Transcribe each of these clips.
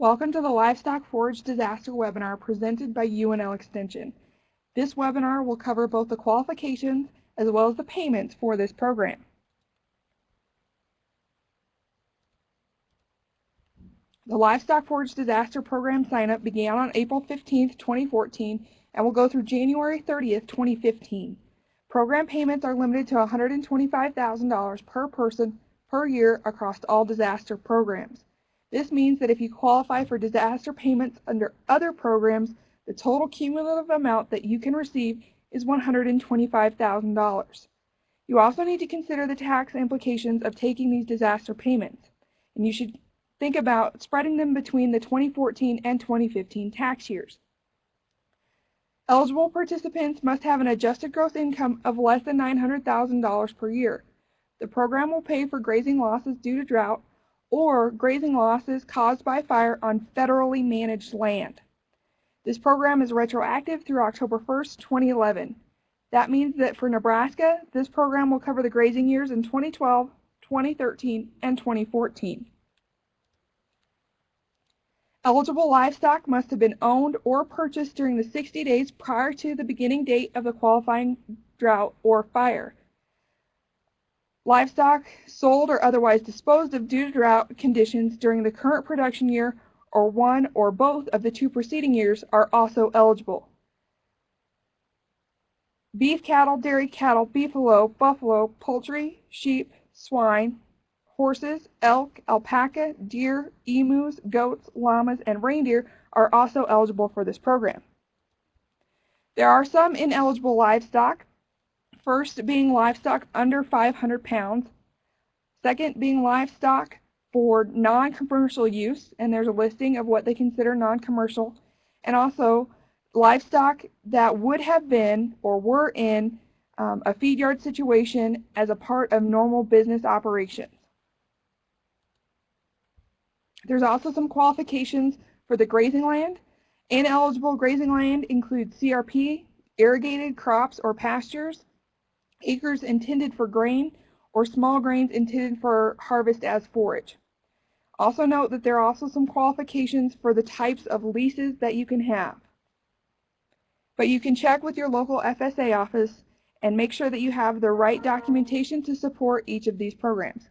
Welcome to the Livestock Forage Disaster webinar presented by UNL Extension. This webinar will cover both the qualifications as well as the payments for this program. The Livestock Forage Disaster Program sign-up began on April 15, 2014 and will go through January 30, 2015. Program payments are limited to $125,000 per person per year across all disaster programs. This means that if you qualify for disaster payments under other programs, the total cumulative amount that you can receive is $125,000. You also need to consider the tax implications of taking these disaster payments, and you should think about spreading them between the 2014 and 2015 tax years. Eligible participants must have an adjusted gross income of less than $900,000 per year. The program will pay for grazing losses due to drought or grazing losses caused by fire on federally managed land. This program is retroactive through October 1st, 2011. That means that for Nebraska, this program will cover the grazing years in 2012, 2013, and 2014. Eligible livestock must have been owned or purchased during the 60 days prior to the beginning date of the qualifying drought or fire. Livestock sold or otherwise disposed of due to drought conditions during the current production year or one or both of the two preceding years are also eligible. Beef cattle, dairy cattle, beefalo, buffalo, poultry, sheep, swine, horses, elk, alpaca, deer, emus, goats, llamas, and reindeer are also eligible for this program. There are some ineligible livestock. First being livestock under 500 pounds. Second being livestock for non-commercial use, and there's a listing of what they consider non-commercial. And also livestock that would have been or were in a feed yard situation as a part of normal business operations. There's also some qualifications for the grazing land. Ineligible grazing land includes CRP, irrigated crops or pastures, acres intended for grain, or small grains intended for harvest as forage. Also note that there are also some qualifications for the types of leases that you can have. But you can check with your local FSA office and make sure that you have the right documentation to support each of these programs.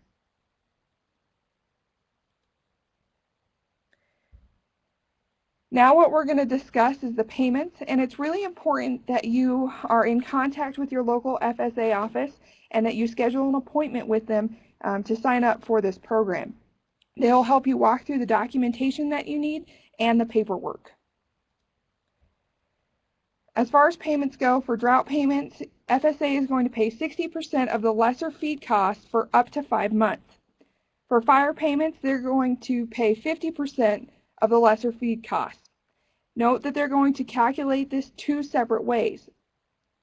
Now what we're going to discuss is the payments, and it's really important that you are in contact with your local FSA office and that you schedule an appointment with them to sign up for this program. They'll help you walk through the documentation that you need and the paperwork. As far as payments go, for drought payments, FSA is going to pay 60% of the lesser feed costs for up to 5 months. For fire payments, they're going to pay 50% of the lesser feed costs. Note that they're going to calculate this two separate ways.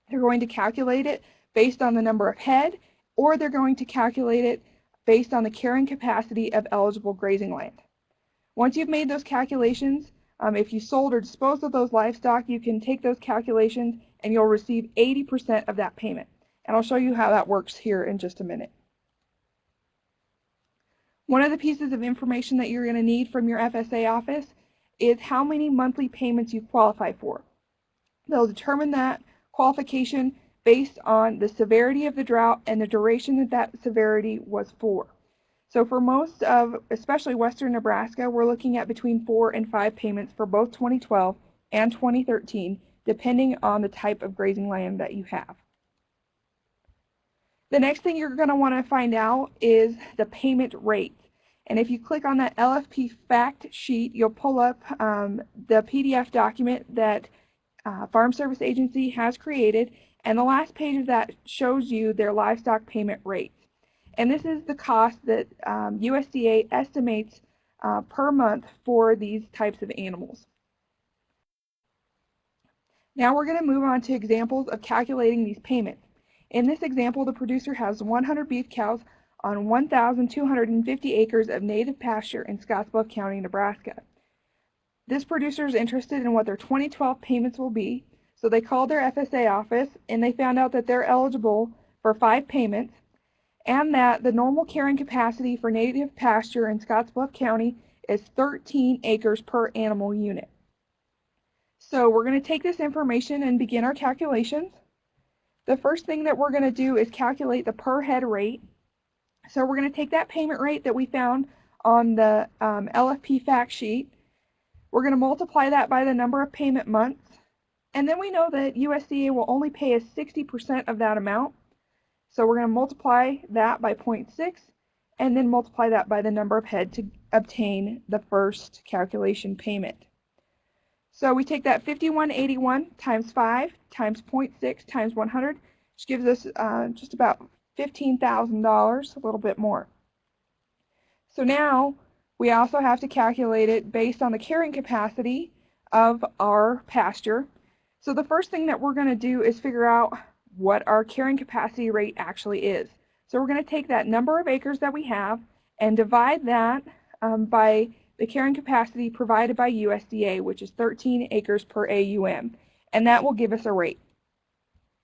They're going to calculate it based on the number of head, or they're going to calculate it based on the carrying capacity of eligible grazing land. Once you've made those calculations, if you sold or disposed of those livestock, you can take those calculations and you'll receive 80% of that payment. And I'll show you how that works here in just a minute. One of the pieces of information that you're going to need from your FSA office is how many monthly payments you qualify for. They'll determine that qualification based on the severity of the drought and the duration that that severity was for. So for most of, especially western Nebraska, we're looking at between 4 and 5 payments for both 2012 and 2013, depending on the type of grazing land that you have. The next thing you're going to want to find out is the payment rate. And if you click on that LFP fact sheet, you'll pull up the PDF document that Farm Service Agency has created, and the last page of that shows you their livestock payment rates. And this is the cost that USDA estimates per month for these types of animals. Now we're going to move on to examples of calculating these payments. In this example, the producer has 100 beef cows on 1,250 acres of native pasture in Scottsbluff County, Nebraska. This producer is interested in what their 2012 payments will be, so they called their FSA office and they found out that they're eligible for 5 payments and that the normal carrying capacity for native pasture in Scottsbluff County is 13 acres per animal unit. So we're going to take this information and begin our calculations. The first thing that we're going to do is calculate the per head rate. So we're going to take that payment rate that we found on the LFP fact sheet. We're going to multiply that by the number of payment months. And then we know that USDA will only pay us 60% of that amount. So we're going to multiply that by 0.6 and then multiply that by the number of head to obtain the first calculation payment. So we take that 5181 times 5 times 0.6 times 100, which gives us just about $15,000, a little bit more. So now we also have to calculate it based on the carrying capacity of our pasture. So the first thing that we're going to do is figure out what our carrying capacity rate actually is. So we're going to take that number of acres that we have and divide that by the carrying capacity provided by USDA, which is 13 acres per AUM, and that will give us a rate.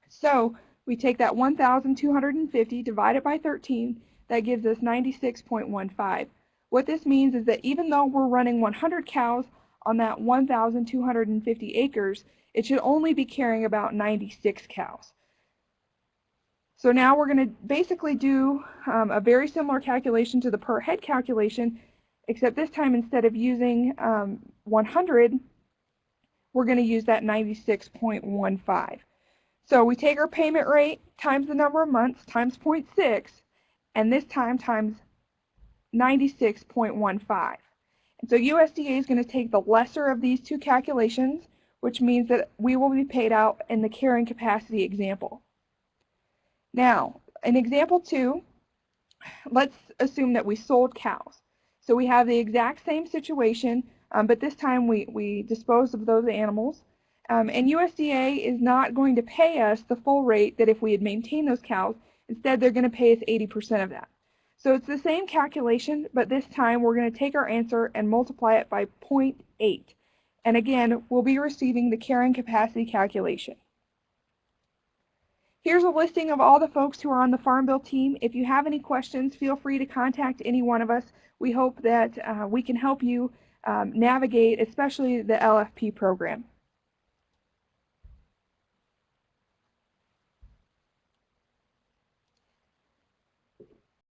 So we take that 1,250 divided by 13, that gives us 96.15. What this means is that even though we're running 100 cows on that 1,250 acres, it should only be carrying about 96 cows. So now we're going to basically do a very similar calculation to the per head calculation, except this time instead of using 100, we're going to use that 96.15. So we take our payment rate times the number of months times 0.6, and this time times 96.15. And so USDA is going to take the lesser of these two calculations, which means that we will be paid out in the carrying capacity example. Now, in example 2, let's assume that we sold cows. So we have the exact same situation, but this time we disposed of those animals. And USDA is not going to pay us the full rate that if we had maintained those cows. Instead, they're going to pay us 80% of that. So it's the same calculation, but this time we're going to take our answer and multiply it by 0.8. And again, we'll be receiving the carrying capacity calculation. Here's a listing of all the folks who are on the Farm Bill team. If you have any questions, feel free to contact any one of us. We hope that we can help you navigate, especially the LFP program.